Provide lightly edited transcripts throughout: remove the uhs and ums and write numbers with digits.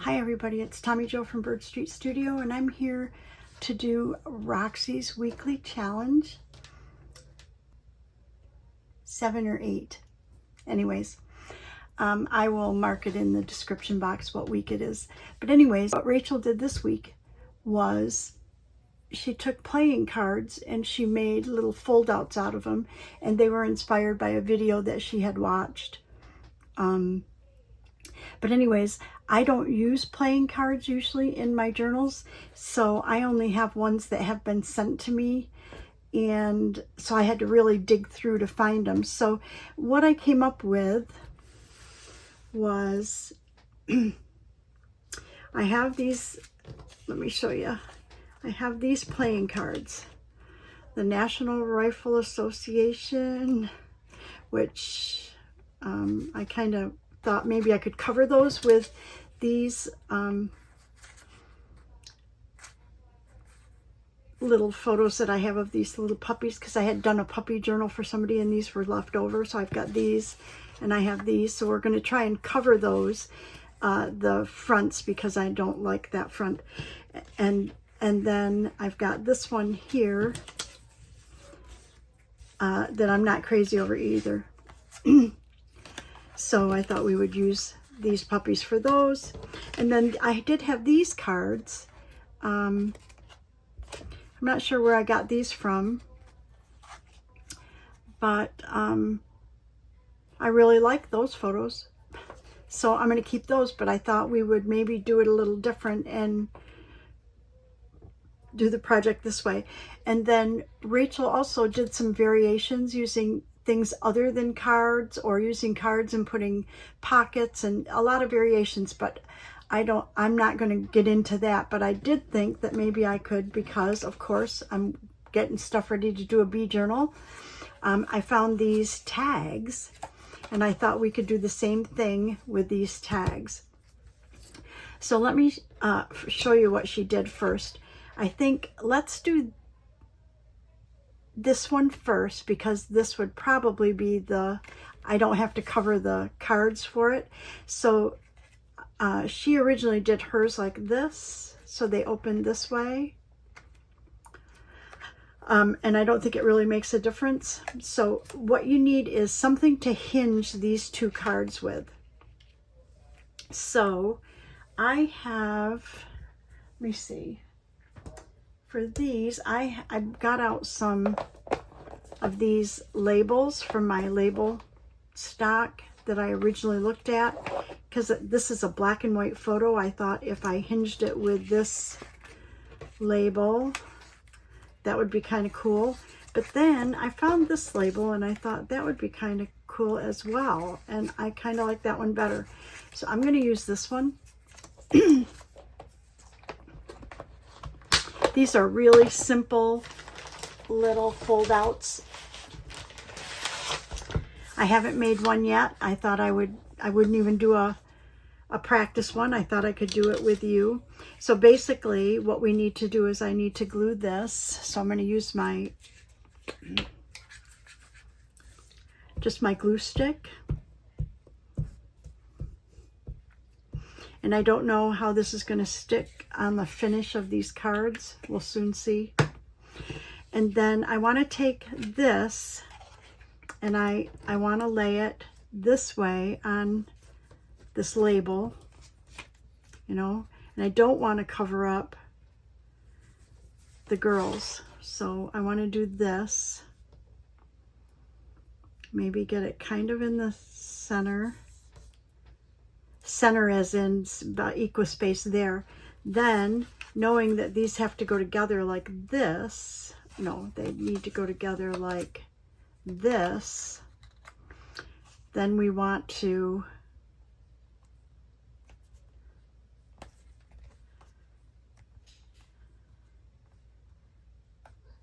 Hi everybody, it's Tommy Jo from Bird Street Studio, and I'm here to do Roxy's weekly challenge. 7 or 8. Anyways, I will mark it in the description box what week it is. But anyways, what Rachel did this week was she took playing cards and she made little foldouts out of them, and they were inspired by a video that she had watched. But anyways, I don't use playing cards usually in my journals, so I only have ones that have been sent to me, and so I had to really dig through to find them. So what I came up with was, I have these, let me show you. I have these playing cards. The National Rifle Association, which I kind of thought maybe I could cover those with these little photos that I have of these little puppies, because I had done a puppy journal for somebody and these were left over. So I've got these and I have these. So we're going to try and cover those, the fronts, because I don't like that front. And then I've got this one here that I'm not crazy over either. So I thought we would use these puppies for those. And then I did have these cards. I'm not sure where I got these from, but I really like those photos. So I'm going to keep those, but I thought we would maybe do it a little different and do the project this way. And then Rachel also did some variations using things other than cards, or using cards and putting pockets, and a lot of variations, but I'm not going to get into that. But I did think that maybe I could, because of course I'm getting stuff ready to do a bee journal. I found these tags and I thought we could do the same thing with these tags. So let me show you what she did first. I think let's do this one first, because this would probably be I don't have to cover the cards for it. So she originally did hers like this, so they open this way. And I don't think it really makes a difference. So what you need is something to hinge these two cards with. So I have, let me see. For these, I got out some of these labels from my label stock that I originally looked at, because this is a black and white photo. I thought if I hinged it with this label, that would be kind of cool. But then I found this label and I thought that would be kind of cool as well, and I kind of like that one better. So I'm going to use this one. These are really simple little foldouts. I haven't made one yet. I thought I wouldn't even do a practice one. I thought I could do it with you. So basically what we need to do is I need to glue this. So I'm going to use just my glue stick. And I don't know how this is going to stick on the finish of these cards. We'll soon see. And then I want to take this and I want to lay it this way on this label, you know, and I don't want to cover up the girls. So I want to do this. Maybe get it kind of in the center. Center as in about equal space there. Then, knowing that these have to go together like this, no, they need to go together like this, then we want to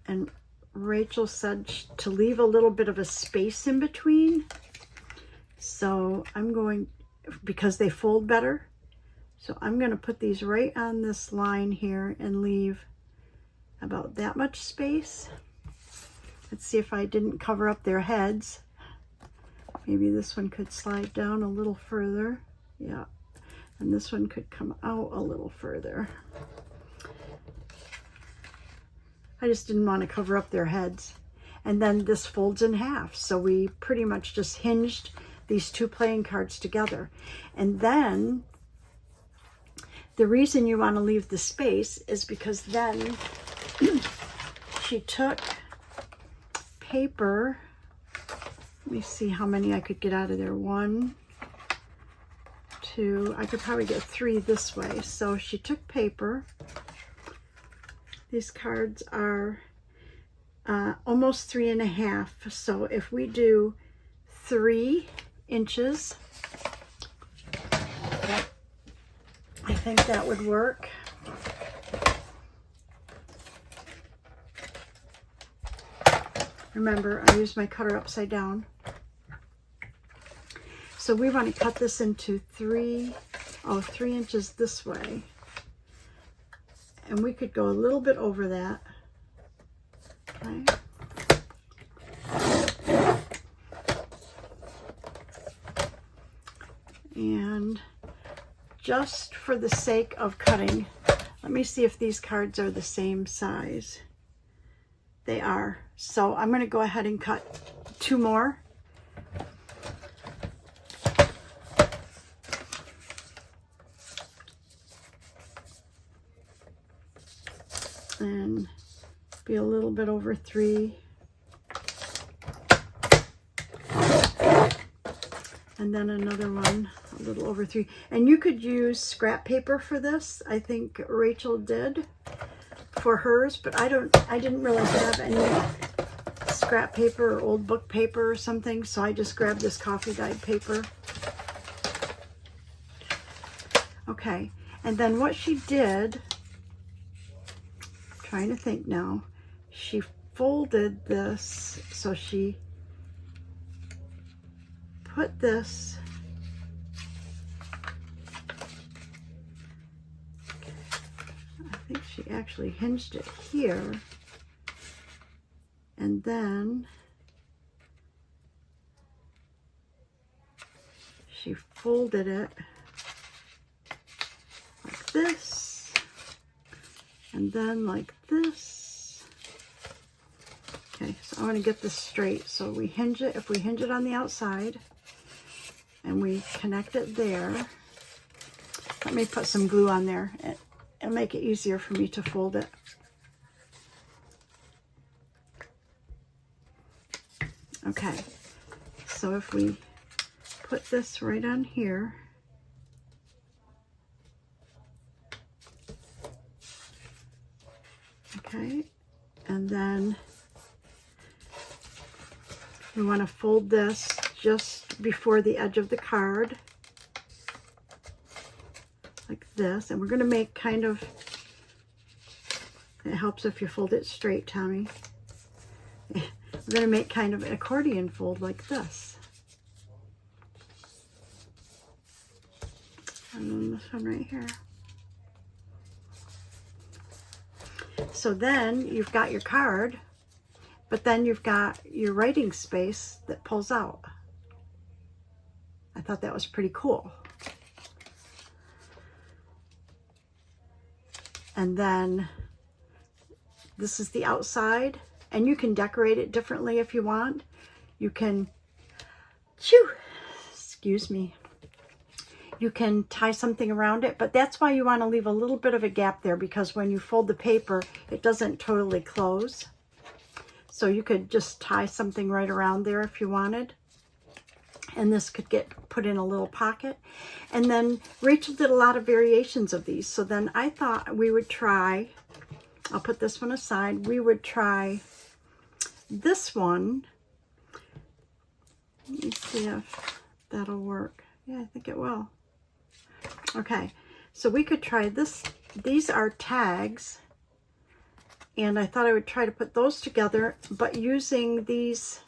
and Rachel said to leave a little bit of a space in between. So I'm going, because they fold better. So I'm going to put these right on this line here and leave about that much space. Let's see if I didn't cover up their heads. Maybe this one could slide down a little further. Yeah. And this one could come out a little further. I just didn't want to cover up their heads. And then this folds in half. So we pretty much just hinged these two playing cards together. And then the reason you want to leave the space is because then she took paper. Let me see how many I could get out of there. 1, 2, I could probably get 3 this way. So she took paper. These cards are almost 3.5. So if we do 3 inches, I think that would work. Remember, I used my cutter upside down. So we want to cut this into 3 inches this way. And we could go a little bit over that. Okay. And just for the sake of cutting, let me see if these cards are the same size. They are. So I'm going to go ahead and cut 2 more. And be a little bit over 3. And then another one a little over 3. And you could use scrap paper for this. I think Rachel did for hers, but I didn't really have any scrap paper or old book paper or something, so I just grabbed this coffee dyed paper. Okay, and then what she did, I'm trying to think now, she folded this, so she put this I think she actually hinged it here, and then she folded it like this, and then like this. Okay, so I want to get this straight. So we hinge it, if we hinge it on the outside and we connect it there, let me put some glue on there. It'll make it easier for me to fold it. Okay, so if we put this right on here, okay, and then we want to fold this just before the edge of the card, like this, and we're going to make kind of, it helps if you fold it straight, Tommy. We're going to make kind of an accordion fold like this. And then this one right here. So then you've got your card, but then you've got your writing space that pulls out. I thought that was pretty cool. And then this is the outside, and you can decorate it differently if you want. You can, excuse me, you can tie something around it, but that's why you want to leave a little bit of a gap there, because when you fold the paper, it doesn't totally close. So you could just tie something right around there if you wanted. And this could get put in a little pocket. And then Rachel did a lot of variations of these. So then I thought we would try, I'll put this one aside, we would try this one. Let me see if that'll work. Yeah, I think it will. Okay, so we could try this. These are tags, and I thought I would try to put those together, but using these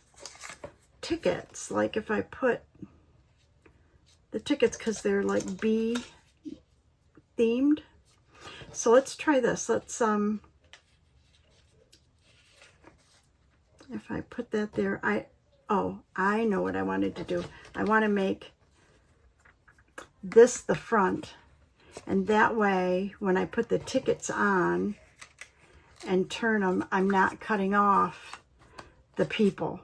tickets, like if I put the tickets, because they're like bee themed. So let's try this. Let's if I put that there, I know what I wanted to do. I want to make this the front, and that way when I put the tickets on and turn them, I'm not cutting off the people.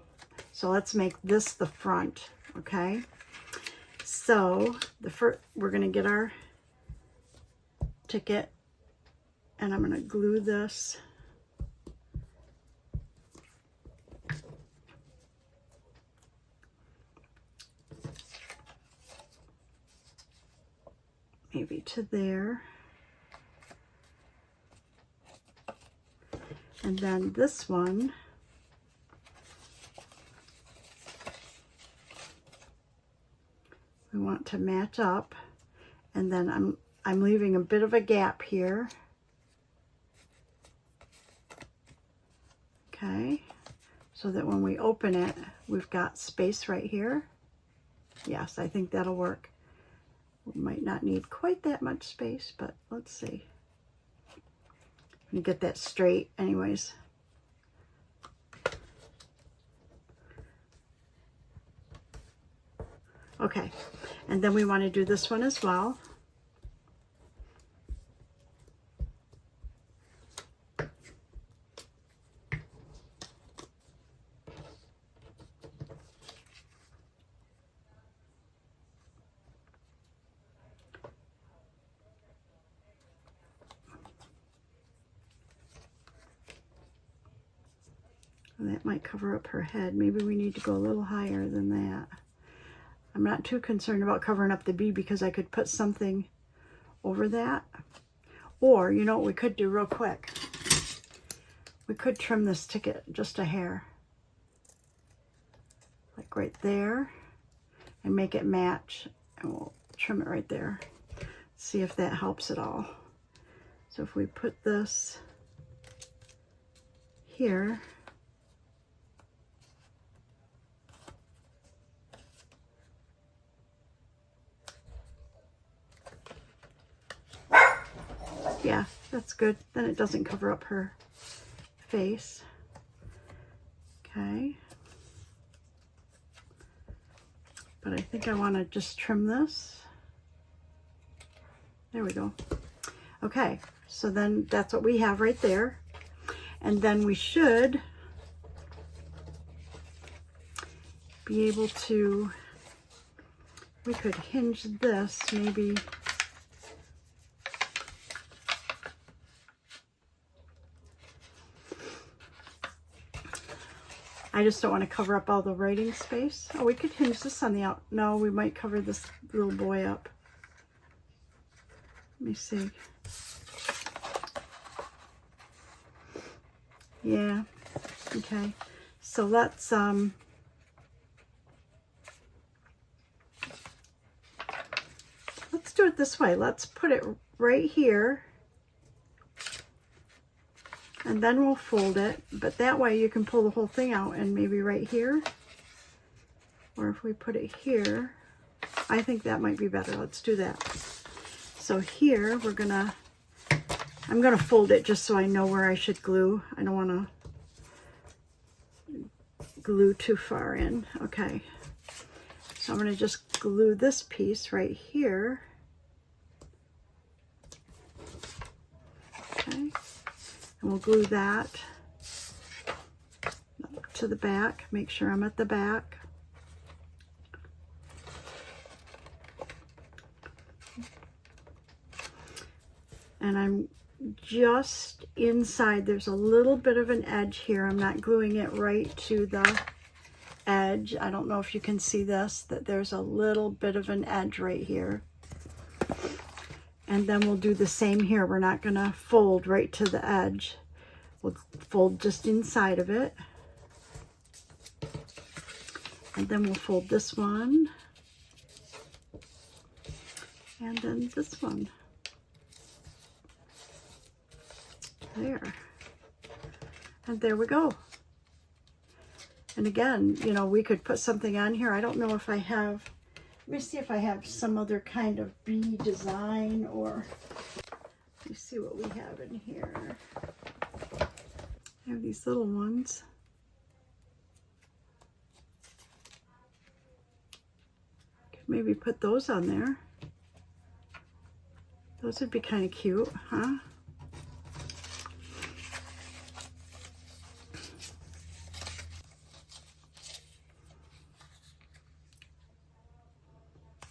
So let's make this the front, okay? So we're going to get our ticket, and I'm going to glue this. Maybe to there. And then this one, we want to match up, and then I'm leaving a bit of a gap here. Okay, so that when we open it, we've got space right here. Yes, I think that'll work. We might not need quite that much space, but let's see. Let me get that straight anyways. Okay, and then we want to do this one as well. That might cover up her head. Maybe we need to go a little higher than that. I'm not too concerned about covering up the bee because I could put something over that. Or, you know what we could do real quick? We could trim this ticket just a hair. Like right there. And make it match. And we'll trim it right there. See if that helps at all. So if we put this here. Yeah, that's good. Then it doesn't cover up her face. Okay. But I think I want to just trim this. There we go. Okay, so then that's what we have right there. And then we should be able to, we could hinge this maybe. I just don't want to cover up all the writing space. Oh, we could hinge this on the out. No, we might cover this little boy up. Let me see. Yeah, okay. So let's do it this way. Let's put it right here. And then we'll fold it, but that way you can pull the whole thing out and maybe right here. Or if we put it here, I think that might be better. Let's do that. So here I'm gonna fold it just so I know where I should glue. I don't wanna glue too far in. Okay. So I'm gonna just glue this piece right here. Okay. And we'll glue that to the back. Make sure I'm at the back. And I'm just inside. There's a little bit of an edge here. I'm not gluing it right to the edge. I don't know if you can see this, that there's a little bit of an edge right here. And then we'll do the same here. We're not going to fold right to the edge. We'll fold just inside of it. And then we'll fold this one. And then this one. There. And there we go. And again, you know, we could put something on here. I don't know if I have, let me see if I have some other kind of bee design, or let me see what we have in here. I have these little ones. Could maybe put those on there. Those would be kind of cute, huh?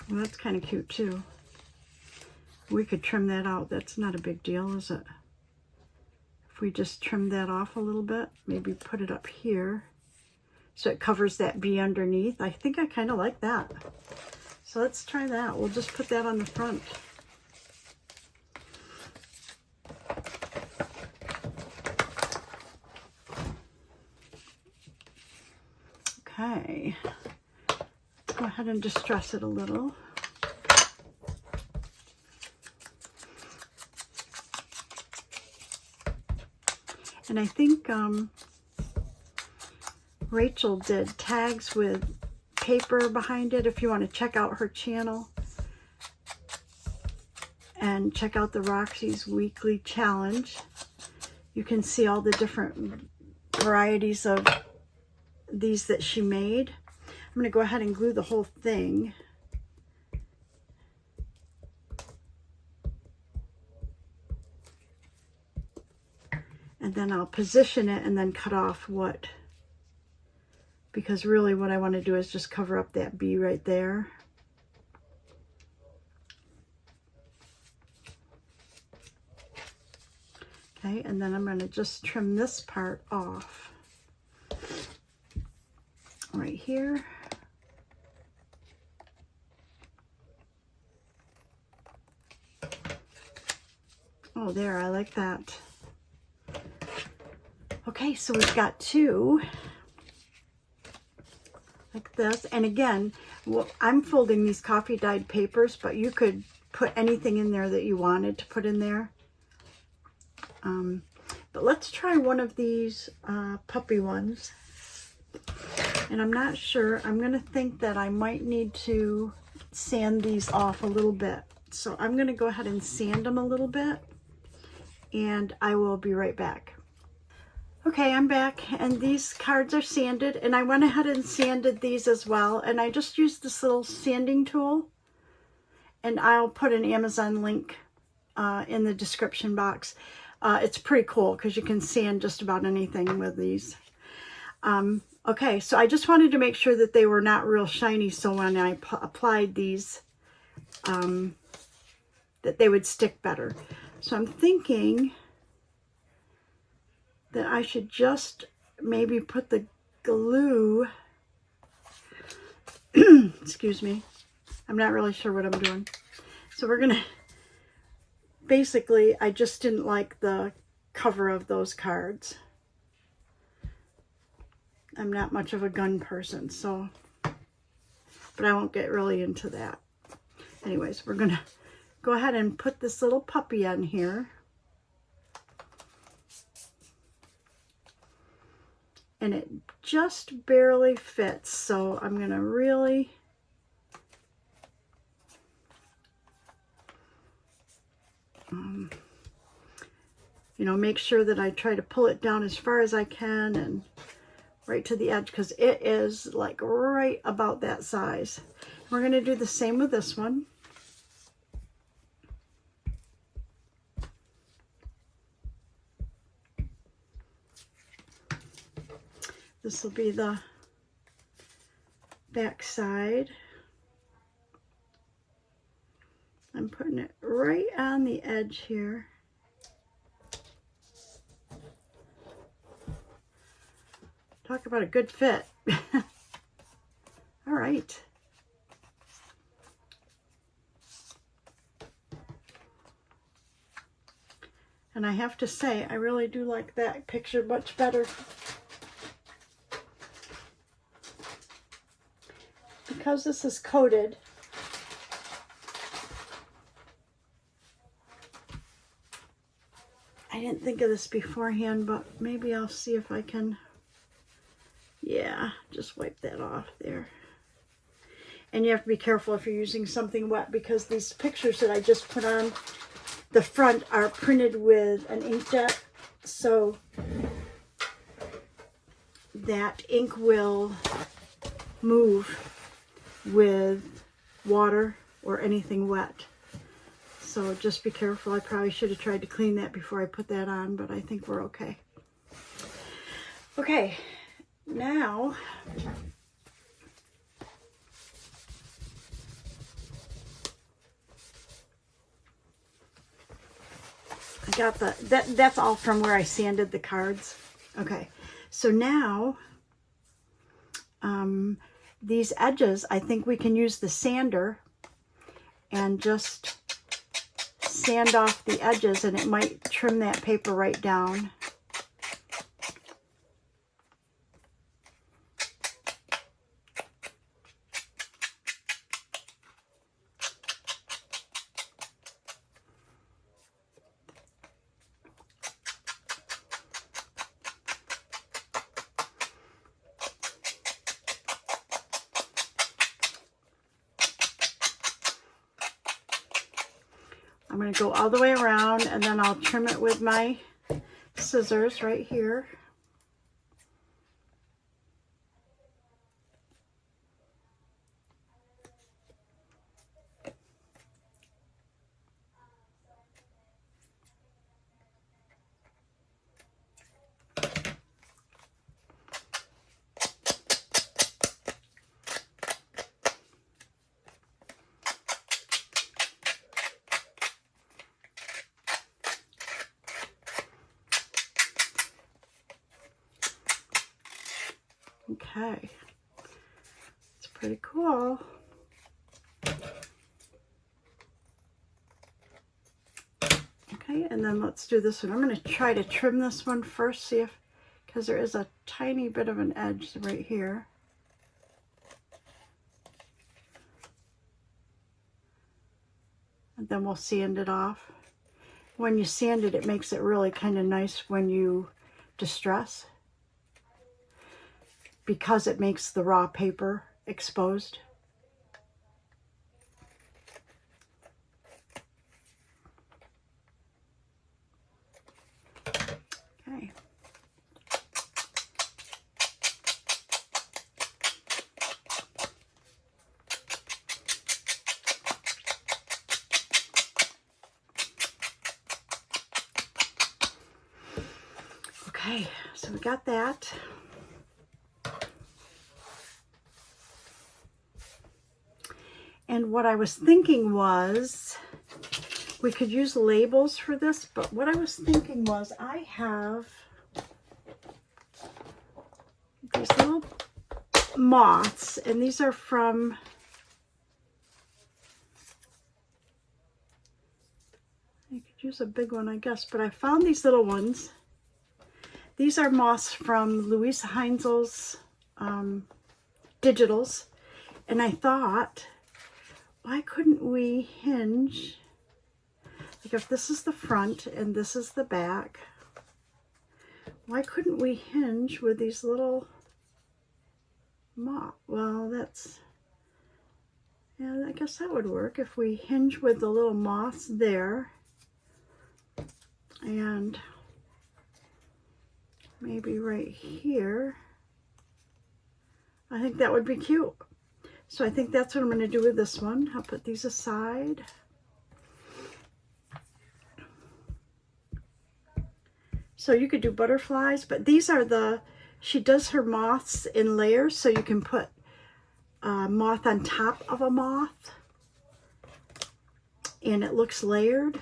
Well, that's kind of cute too. We could trim that out. That's not a big deal, is it? If we just trim that off a little bit, maybe put it up here so it covers that bee underneath. I think I kind of like that. So let's try that. We'll just put that on the front. Okay. Go ahead and distress it a little. And I think Rachel did tags with paper behind it. If you want to check out her channel and check out the Roxy's Weekly Challenge, you can see all the different varieties of these that she made. I'm going to go ahead and glue the whole thing. And then I'll position it and then cut off what, because really what I want to do is just cover up that bee right there. Okay, and then I'm going to just trim this part off right here. Oh, there, I like that. Okay, so we've got two like this. And again, well, I'm folding these coffee dyed papers, but you could put anything in there that you wanted to put in there. But let's try one of these puppy ones. And I'm not sure. I'm going to think that I might need to sand these off a little bit. So I'm going to go ahead and sand them a little bit. And I will be right back. Okay, I'm back, and these cards are sanded, and I went ahead and sanded these as well, and I just used this little sanding tool, and I'll put an Amazon link in the description box. It's pretty cool because you can sand just about anything with these. Okay, so I just wanted to make sure that they were not real shiny, so when I applied these, that they would stick better. So I'm thinking that I should just maybe put the glue, excuse me, I'm not really sure what I'm doing. So we're gonna, basically, I just didn't like the cover of those cards. I'm not much of a gun person, so, but I won't get really into that. Anyways, we're gonna go ahead and put this little puppy on here. And it just barely fits, so I'm going to really you know, make sure that I try to pull it down as far as I can and right to the edge, because it is like right about that size. We're going to do the same with this one. This will be the back side. I'm putting it right on the edge here. Talk about a good fit. All right. And I have to say, I really do like that picture much better. Because this is coated, I didn't think of this beforehand, but maybe I'll see if I can, yeah, just wipe that off there. And you have to be careful if you're using something wet, because these pictures that I just put on the front are printed with an inkjet, so that ink will move with water or anything wet. So just be careful. I probably should have tried to clean that before I put that on, but I think we're okay. Okay, now I got that's all from where I sanded the cards. Okay, so now these edges, I think we can use the sander and just sand off the edges, and it might trim that paper right down. I'm going to go all the way around, and then I'll trim it with my scissors right here. Okay, it's pretty cool. Okay, and then let's do this one. I'm going to try to trim this one first, see if, because there is a tiny bit of an edge right here. And then we'll sand it off. When you sand it, it makes it really kind of nice when you distress, because it makes the raw paper exposed. Okay. Okay, so we got that. And what I was thinking was, we could use labels for this, but what I was thinking was, I have these little moths, and these are from, I could use a big one, I guess, but I found these little ones. These are moths from Louise Heinzel's Digitals, and I thought, why couldn't we hinge, like if this is the front and this is the back, why couldn't we hinge with these little moth? Well, that's, yeah, I guess that would work if we hinge with the little moths there, and maybe right here. I think that would be cute. So I think that's what I'm going to do with this one. I'll put these aside. So you could do butterflies, but these are the, she does her moths in layers, so you can put a moth on top of a moth, and it looks layered.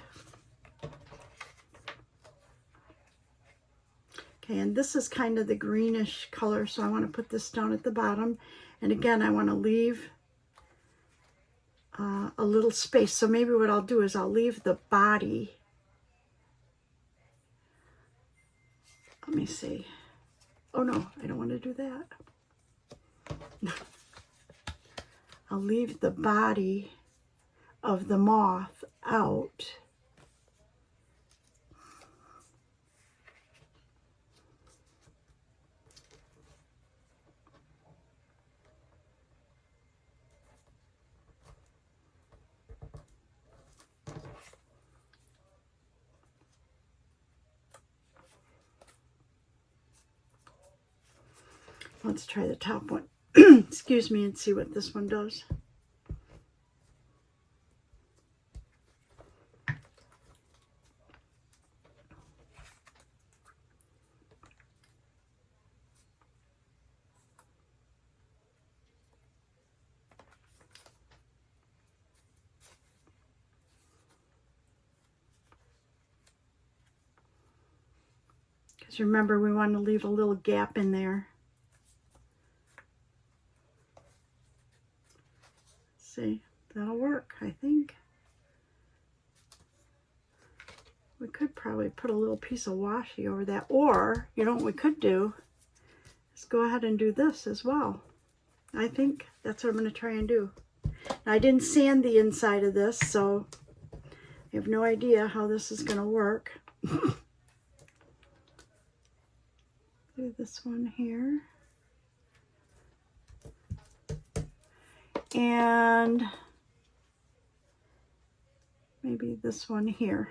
Okay, and this is kind of the greenish color, so I want to put this down at the bottom. And again, I want to leave a little space. So maybe what I'll do is I'll leave the body. Let me see. Oh no, I don't want to do that. I'll leave the body of the moth out. Let's try the top one, excuse me, and see what this one does. So remember, we want to leave a little gap in there. See, that'll work, I think. We could probably put a little piece of washi over that, or you know what we could do is go ahead and do this as well. I think that's what I'm going to try and do. Now, I didn't sand the inside of this, so I have no idea how this is going to work. Do this one here. And maybe this one here.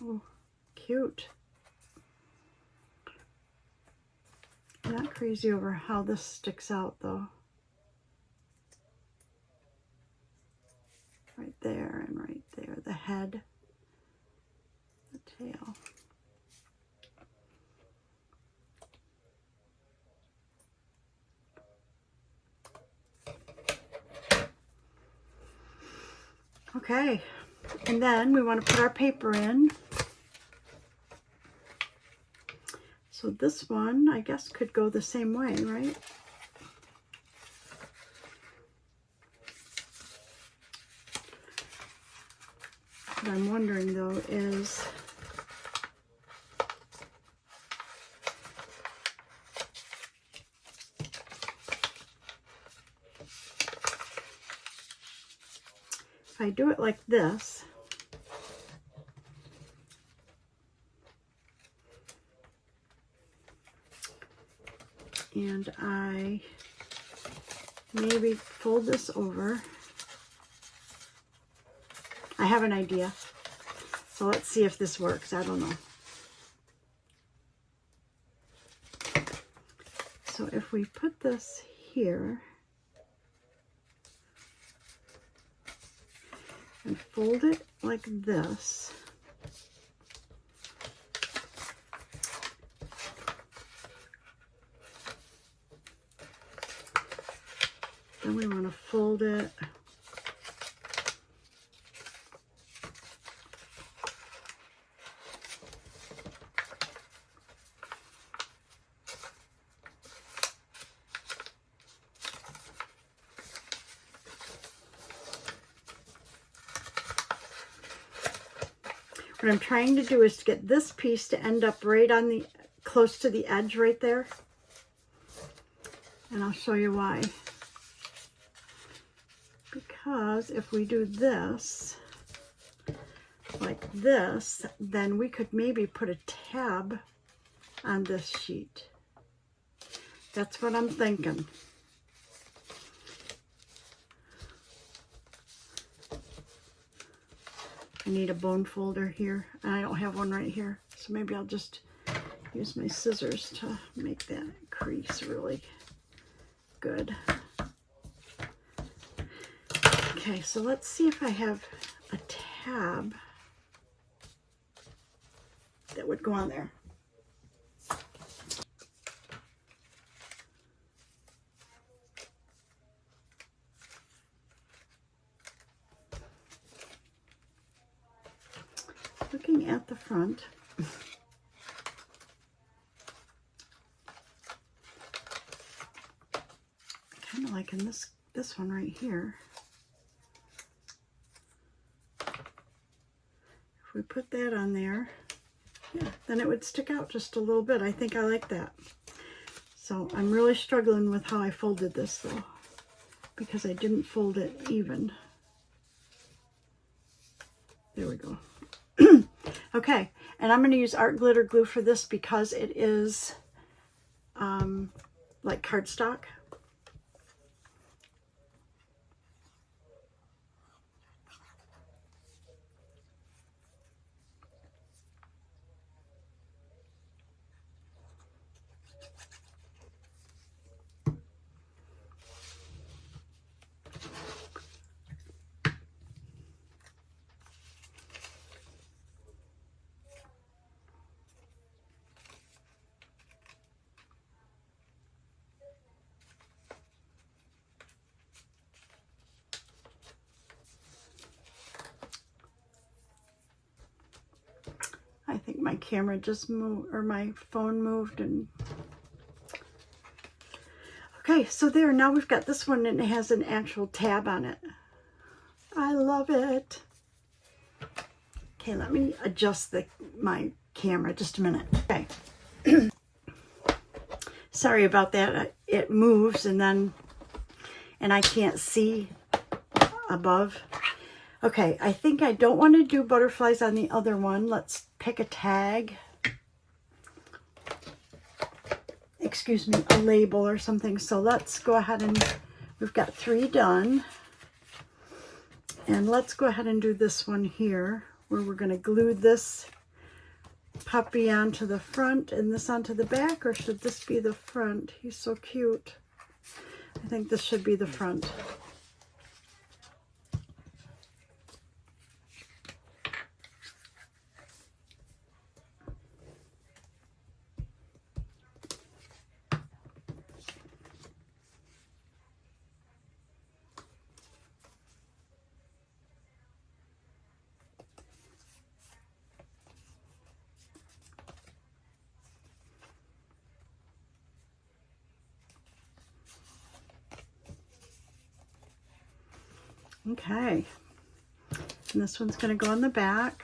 Oh, cute. Not crazy over how this sticks out though. Right there and right there, the head, the tail. Okay, and then we want to put our paper in. So this one, I guess, could go the same way, right? What I'm wondering though is if I do it like this, and I maybe fold this over. I have an idea. So let's see if this works. I don't know. So if we put this here and fold it like this, then we want to fold it what I'm trying to do is to get this piece to end up right on the, close to the edge right there. And I'll show you why. Because if we do this, like this, then we could maybe put a tab on this sheet. That's what I'm thinking. I need a bone folder here, and I don't have one right here. So maybe I'll just use my scissors to make that crease really good. Okay, so let's see if I have a tab that would go on there. Looking at the front, kind of like in this one right here. If we put that on there, yeah, then it would stick out just a little bit. I think I like that. So I'm really struggling with how I folded this though, because I didn't fold it even. There we go. Okay, and I'm going to use art glitter glue for this because it is like cardstock. camera just moved, or my phone moved. And okay, so there, now we've got this one and it has an actual tab on it. I love it. Okay, let me adjust my camera just a minute. Okay. Sorry about that. It moves and I can't see above. Okay, I think I don't want to do butterflies on the other one. Let's pick a tag. Excuse me, a label or something. So let's go ahead and, we've got 3 done. And let's go ahead and do this one here, where we're going to glue this puppy onto the front and this onto the back, or should this be the front? He's so cute. I think this should be the front. Okay, and this one's going to go on the back.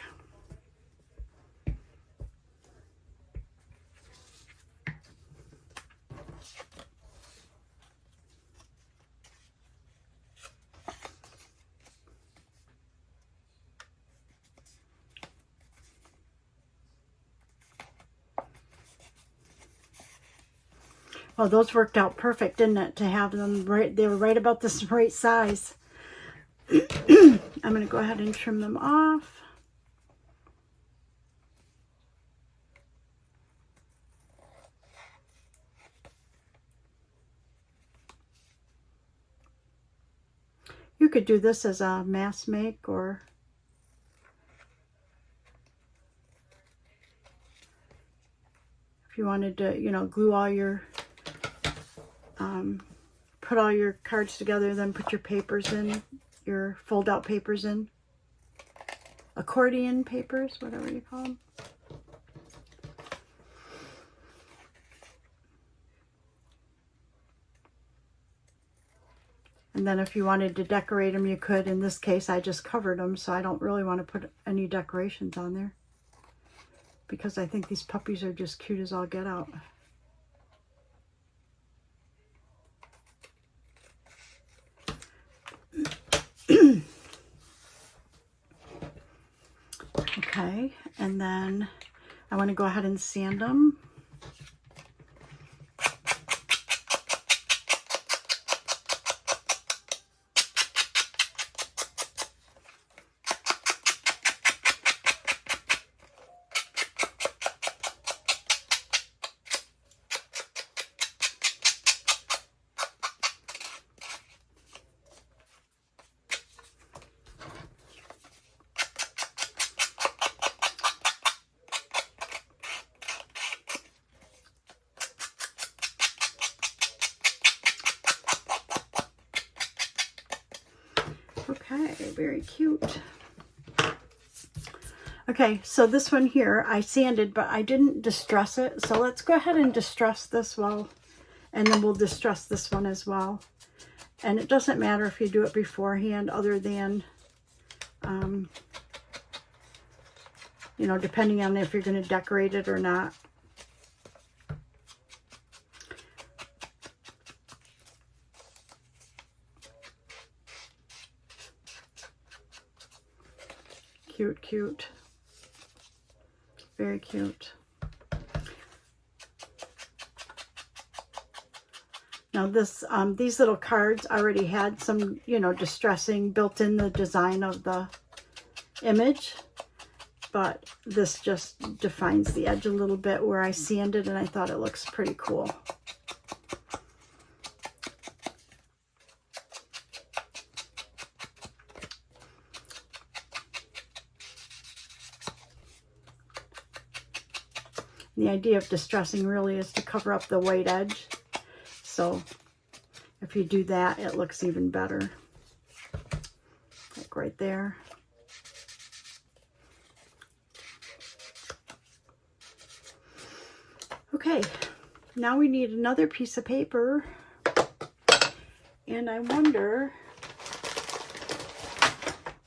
Well, those worked out perfect, didn't it, to have them right, they were right about this right size. I'm going to go ahead and trim them off. You could do this as a mask make, or if you wanted to, you know, glue all your, put all your cards together, then put your papers in, your fold out papers in. Accordion papers, whatever you call them. And then if you wanted to decorate them, you could. In this case, I just covered them, so I don't really want to put any decorations on there, because I think these puppies are just cute as all get out. Okay, and then I want to go ahead and sand them. Okay, very cute. Okay, so this one here I sanded, but I didn't distress it. So let's go ahead and distress this well, and then we'll distress this one as well. And it doesn't matter if you do it beforehand, other than, you know, depending on if you're going to decorate it or not. Cute, cute. Very cute. Now this, these little cards already had some, you know, distressing built in the design of the image, but this just defines the edge a little bit where I sanded, and I thought it looks pretty cool. The idea of distressing really is to cover up the white edge. So if you do that, it looks even better. Like right there. Okay, now we need another piece of paper, and I wonder,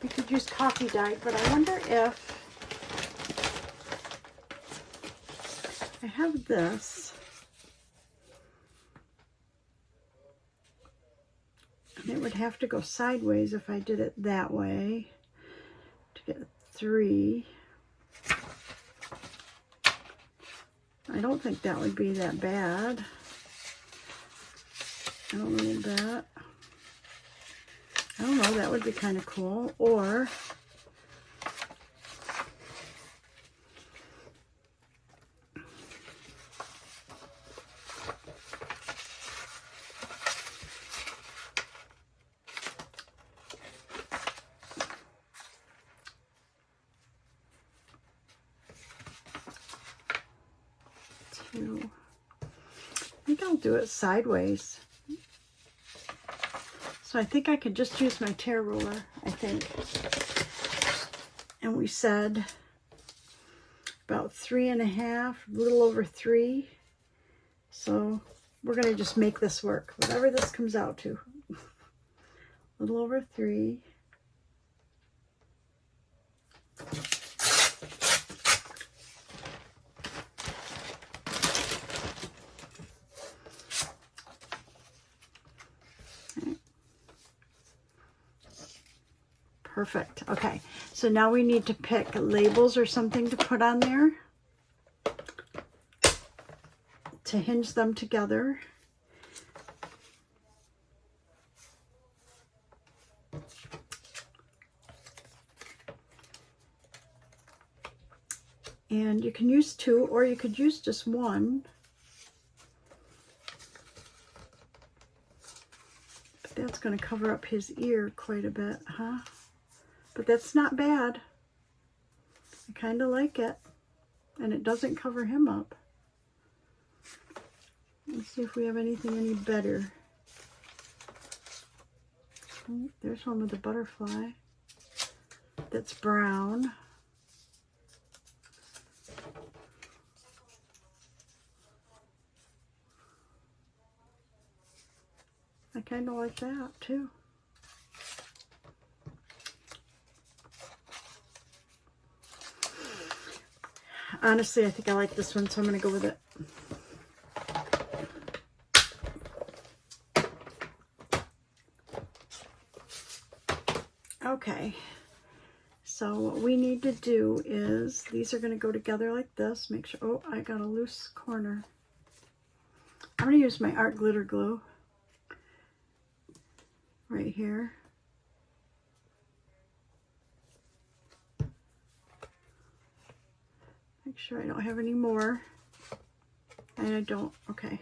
we could use coffee dye, but I wonder if I have this, and it would have to go sideways if I did it that way to get a 3. I don't think that would be that bad. I don't need that. I don't know, that would be kind of cool. Or I think I'll do it sideways. So I think I could just use my tear ruler, I think. And we said about 3.5, a little over 3. So we're going to just make this work, whatever this comes out to. A little over 3. Perfect. Okay, so now we need to pick labels or something to put on there to hinge them together. And you can use 2, or you could use just 1. But that's going to cover up his ear quite a bit, huh? But that's not bad. I kind of like it. And it doesn't cover him up. Let's see if we have anything any better. Oh, there's one with a butterfly. That's brown. I kind of like that too. Honestly, I think I like this one, so I'm going to go with it. Okay, so what we need to do is, these are going to go together like this. Make sure, oh, I got a loose corner. I'm going to use my art glitter glue right here. Make sure I don't have any more. And I don't, okay.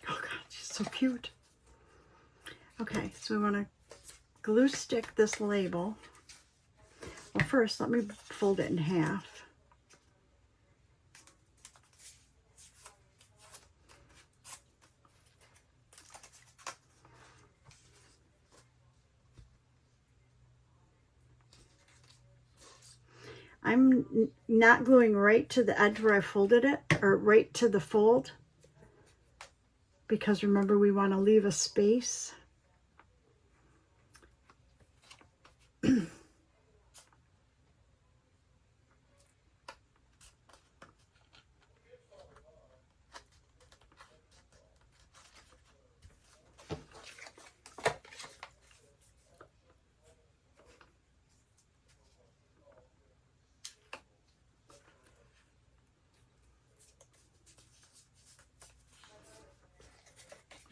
Oh God, she's so cute. Okay, so we want to glue stick this label. Well, first, let me fold it in half. I'm not gluing right to the edge where I folded it, or right to the fold, because remember, we want to leave a space.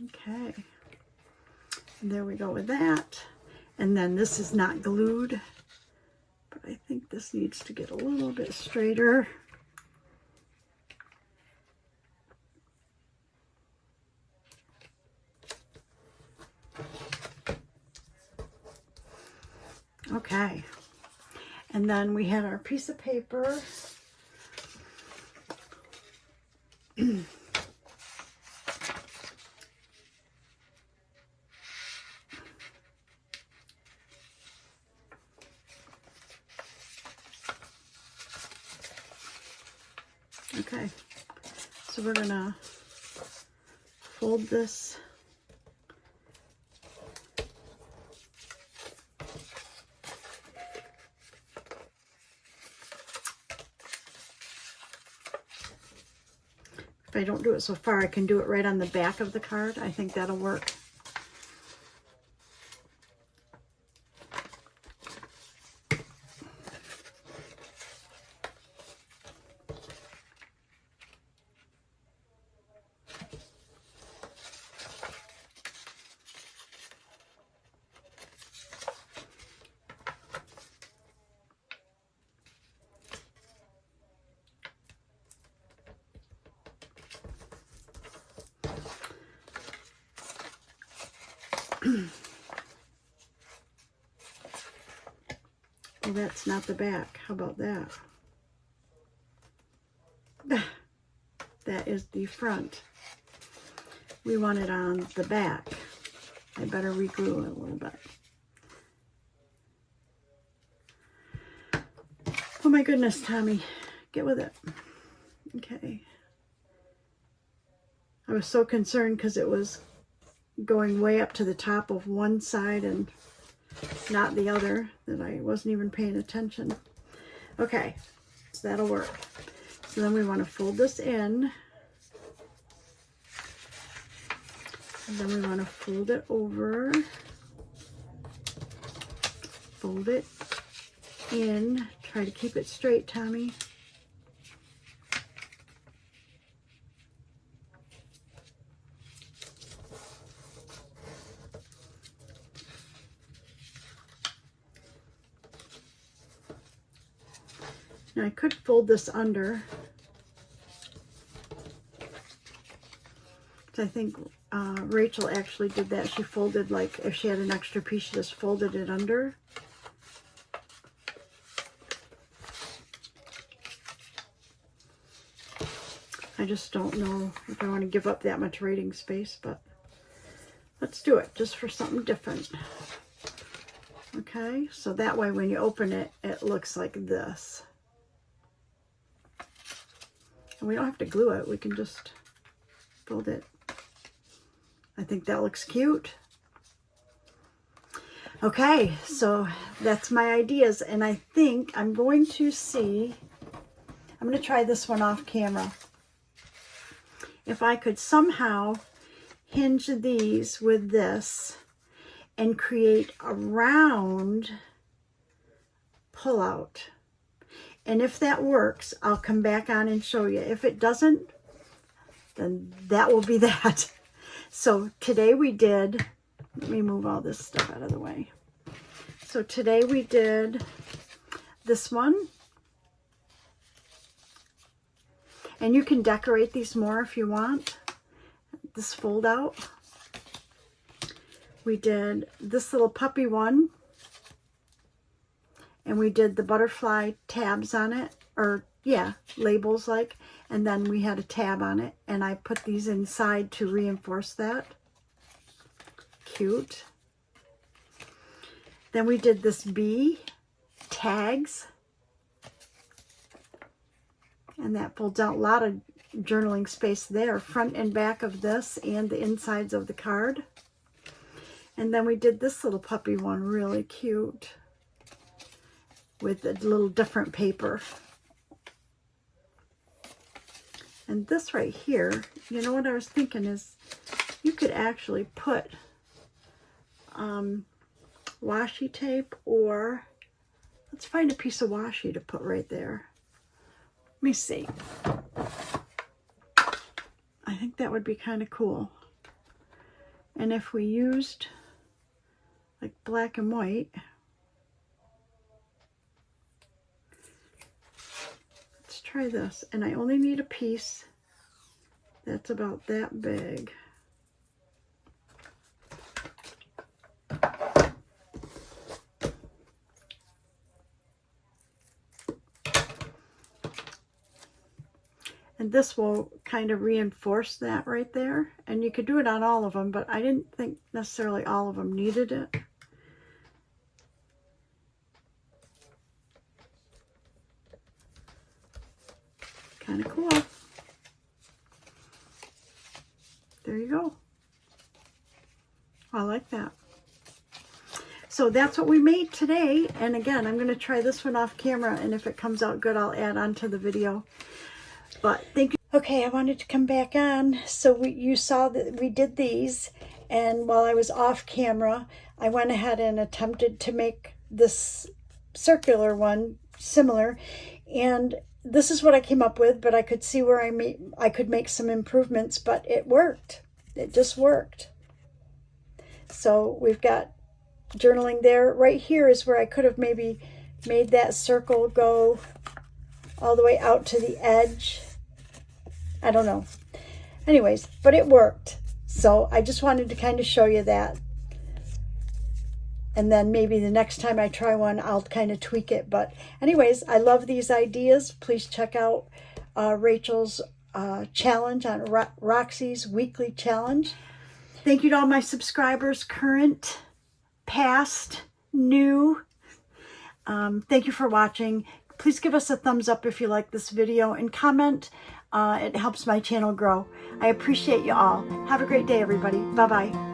Okay, and there we go with that. And then this is not glued, but I think this needs to get a little bit straighter. Okay, and then we had our piece of paper. Okay, so we're gonna fold this. If I don't do it so far, I can do it right on the back of the card. I think that'll work. Well, that's not the back. How about that? That is the front. We want it on the back. I better reglue it a little bit. Oh my goodness, Tommy. Get with it. Okay. I was so concerned because it was going way up to the top of one side and not the other that I wasn't even paying attention. Okay, so that'll work. So then we want to fold this in. And then we want to fold it over. Fold it in. Try to keep it straight, Tommy. Now I could fold this under. I think Rachel actually did that. She folded, like, if she had an extra piece, she just folded it under. I just don't know if I want to give up that much writing space, but let's do it just for something different. Okay, so that way when you open it, it looks like this. And we don't have to glue it. We can just fold it. I think that looks cute. Okay, so that's my ideas. And I think I'm going to see, I'm going to try this one off camera. If I could somehow hinge these with this and create a round pull-out. And if that works, I'll come back on and show you. If it doesn't, then that will be that. So today we did, let me move all this stuff out of the way. So today we did this one. And you can decorate these more if you want. This fold out. We did this little puppy one. And we did the butterfly tabs on it, or yeah, labels like, and then we had a tab on it, and I put these inside to reinforce that. Cute. Then we did this bee tags, and that folds out a lot of journaling space there, front and back of this and the insides of the card. And then we did this little puppy one, really cute, with a little different paper. And this right here, you know what I was thinking is you could actually put washi tape, or let's find a piece of washi to put right there. Let me see. I think that would be kind of cool. And if we used like black and white, try this, and I only need a piece that's about that big. And this will kind of reinforce that right there. And you could do it on all of them, but I didn't think necessarily all of them needed it. Kind of cool. There you go. I like that. So that's what we made today. And again, I'm going to try this one off camera, and if it comes out good, I'll add on to the video. But thank you. Okay, I wanted to come back on. So you saw that we did these, and while I was off camera, I went ahead and attempted to make this circular one similar. And this is what I came up with, but I could see where I could make some improvements, but it worked. It just worked. So we've got journaling there. Right here is where I could have maybe made that circle go all the way out to the edge. I don't know. Anyways, but it worked. So I just wanted to kind of show you that. And then maybe the next time I try one, I'll kind of tweak it. But anyways, I love these ideas. Please check out Rachel's challenge on Roxy's Weekly Challenge. Thank you to all my subscribers, current, past, new. Thank you for watching. Please give us a thumbs up if you like this video and comment. It helps my channel grow. I appreciate you all. Have a great day, everybody. Bye-bye.